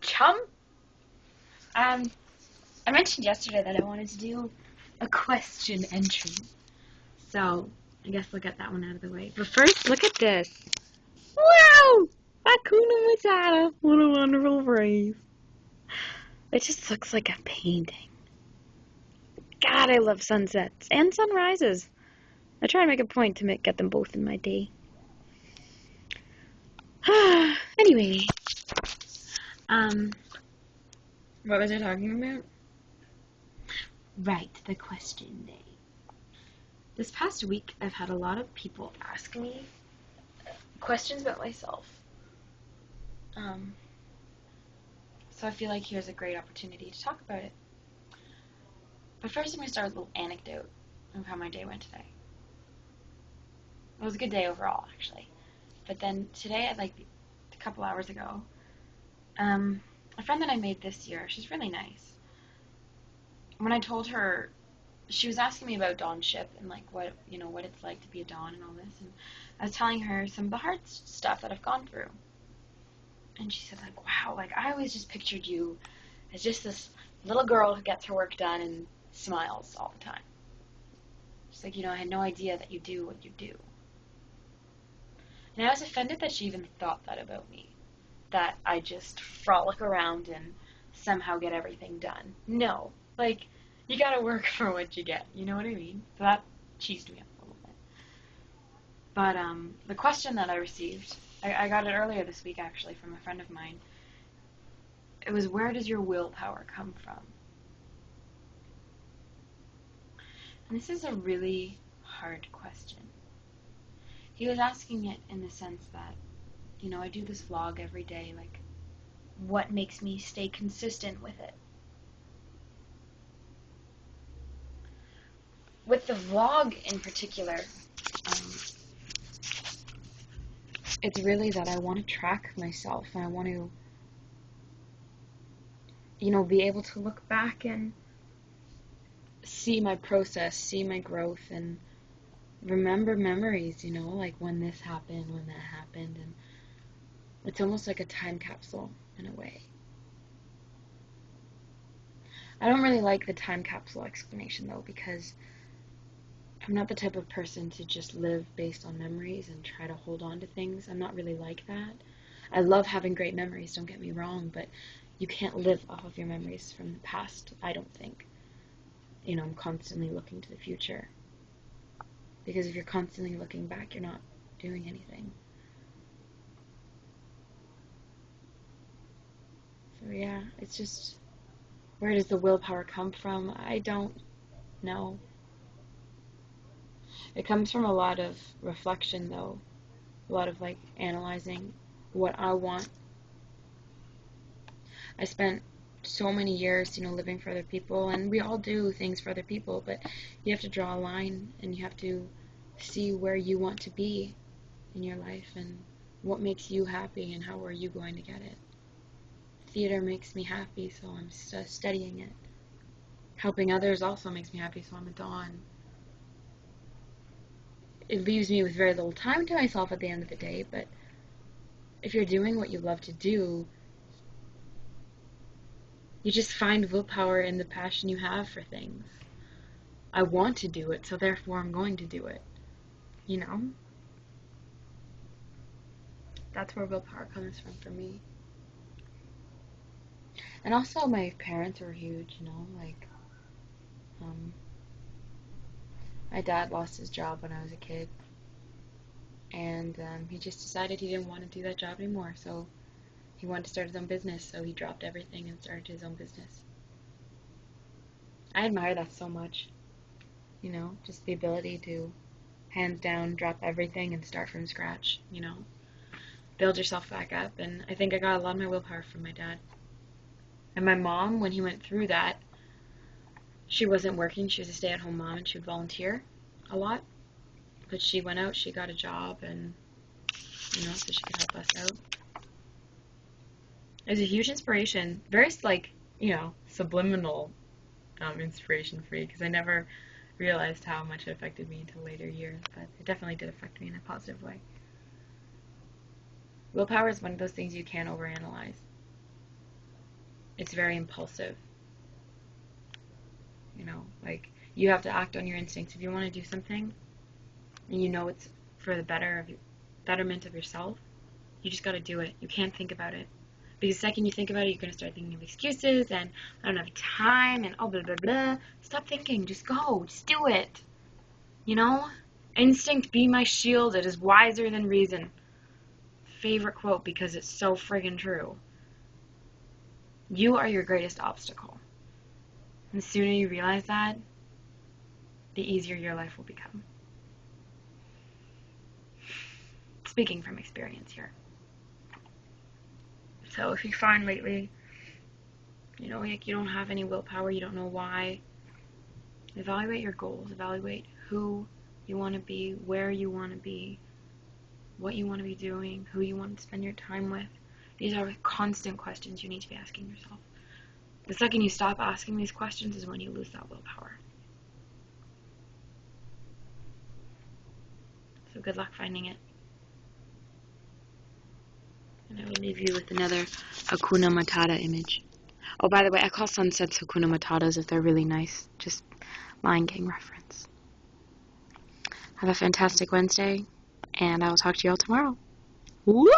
Chum? I mentioned yesterday that I wanted to do a question entry. So, I guess we'll get that one out of the way. But first, look at this. Wow! Hakuna Matata. What a wonderful phrase. It just looks like a painting. God, I love sunsets and sunrises. I try to make a point to get them both in my day. Anyway, what was I talking about? Right, the question day. This past week, I've had a lot of people ask me questions about myself. So I feel like here's a great opportunity to talk about it. But first, I'm going to start with a little anecdote of how my day went today. It was a good day overall, actually. But then today, like a couple hours ago, a friend that I made this year, she's really nice. When I told her, she was asking me about dawnship and like what it's like to be a dawn and all this, and I was telling her some of the hard stuff that I've gone through. And she said, like, wow, like I always just pictured you as just this little girl who gets her work done and smiles all the time. She's like, I had no idea that you do what you do. And I was offended that she even thought that about me, that I just frolic around and somehow get everything done. No, like, you gotta work for what you get, you know what I mean? So that cheesed me up a little bit. But the question that I received, I got it earlier this week actually from a friend of mine. It was, where does your willpower come from? And this is a really hard question. He was asking it in the sense that, I do this vlog every day, like, what makes me stay consistent with it? With the vlog in particular, it's really that I want to track myself, and I want to, be able to look back and see my process, see my growth, and remember memories, like when this happened, when that happened, and it's almost like a time capsule in a way. I don't really like the time capsule explanation though, because I'm not the type of person to just live based on memories and try to hold on to things. I'm not really like that. I love having great memories, don't get me wrong, but you can't live off of your memories from the past, I don't think. I'm constantly looking to the future. Because if you're constantly looking back, you're not doing anything. So yeah, it's just, where does the willpower come from? I don't know. It comes from a lot of reflection though. A lot of like analyzing what I want. I spent so many years, living for other people, and we all do things for other people, but you have to draw a line and you have to see where you want to be in your life and what makes you happy and how are you going to get it. Theater makes me happy, so I'm studying it. Helping others also makes me happy, so I'm a dawn. It leaves me with very little time to myself at the end of the day, but if you're doing what you love to do, you just find willpower in the passion you have for things. I want to do it, so therefore I'm going to do it. That's where willpower comes from for me. And also my parents were huge, like, my dad lost his job when I was a kid, and he just decided he didn't want to do that job anymore, so he wanted to start his own business, so he dropped everything and started his own business. I admire that so much, just the ability to hands down drop everything and start from scratch, build yourself back up. And I think I got a lot of my willpower from my dad. And my mom, when he went through that, she wasn't working, she was a stay-at-home mom, and she would volunteer a lot, but she went out, she got a job, and so she could help us out. It was a huge inspiration, very like, subliminal inspiration for me, because I never realized how much it affected me until later years, but it definitely did affect me in a positive way. Willpower is one of those things you can't overanalyze. it's very impulsive. You know, like, you have to act on your instincts. If you want to do something, and you know it's for the betterment of yourself, you just got to do it. You can't think about it. Because the second you think about it, you're going to start thinking of excuses, and I don't have time, and oh, blah, blah, blah. Stop thinking. Just go. Just do it. You know? Instinct be my shield. It is wiser than reason. Favorite quote because it's so friggin' true. You are your greatest obstacle. And the sooner you realize that, the easier your life will become. Speaking from experience here. So if you find lately, you know, like you don't have any willpower, you don't know why, evaluate your goals. Evaluate who you want to be, where you want to be, what you want to be doing, who you want to spend your time with. These are constant questions you need to be asking yourself. The second you stop asking these questions is when you lose that willpower. So good luck finding it. And I will leave you with another Hakuna Matata image. Oh, by the way, I call sunsets Hakuna Matatas if they're really nice. Just Lion King reference. Have a fantastic Wednesday, and I will talk to you all tomorrow. Woo!